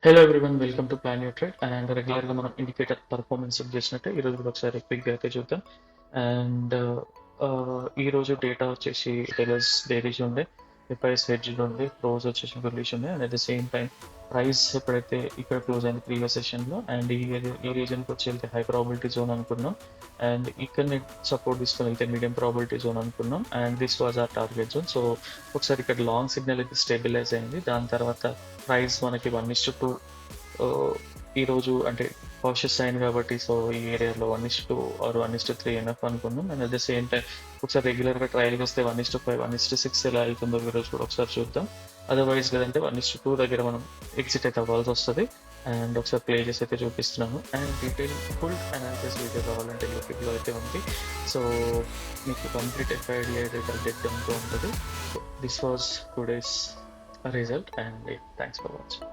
Hello everyone, welcome to plan your trade. And రెగ్యులర్గా మనం indicator performance check చేసినట్టే ఈరోజు కూడా ఒకసారి క్విక్గా అయితే చూద్దాం. అండ్ ఈరోజు డేటా వచ్చేసి టెలర్స్ డైరీస్ ఉండే, ఎఫ్ఐఎస్ హెడ్జ్ ఉంది, క్లోజ్ వచ్చేసి బుల్లిష్ ఉంది. And at the same time price ఎప్పుడైతే ఇక్కడ క్లోజ్ అయింది ప్రీవియస్ సెషన్లో, అండ్ ఈ రీజన్కి వచ్చి వెళ్తే హై ప్రాబిలిటీ జోన్ అనుకున్నాం. అండ్ ఇక్కడ సపోర్ట్ తీసుకొని వెళ్తే మీడియం ప్రాబిలిటీ జోన్ అనుకున్నాం. And this was our target zone. So ఒకసారి ఇక్కడ లాంగ్ సిగ్నల్ అయితే స్టెబిలైజ్ అయింది. దాని తర్వాత ప్రైస్ మనకి 1:2 ఈరోజు అంటే కాషియస్ అయింది కాబట్టి, సో ఈ ఏరియాలో 1:2 ఆర్ 1:3 ఎనఫ్ అనుకున్నాం. And at the same time ఒకసారి రెగ్యులర్గా ట్రయల్కి వస్తే 1:5 1:6 ఎలా వెళ్తుందో ఈరోజు కూడా ఒకసారి చూద్దాం. అదర్వైజ్ కదంటే 1:2 దగ్గర మనం ఎగ్జిట్ అయితే అవ్వాల్సి వస్తుంది. అండ్ ఒకసారి ప్లే చేసి అయితే చూపిస్తున్నాను. And detail full analysis video కావాలంటే యూట్యూబ్లో అయితే ఉంది. సో మీకు కంప్లీట్ ఎఫ్ఐడి అయితే గెట్ ఉంటుంది. This was today's result, and thanks for watching.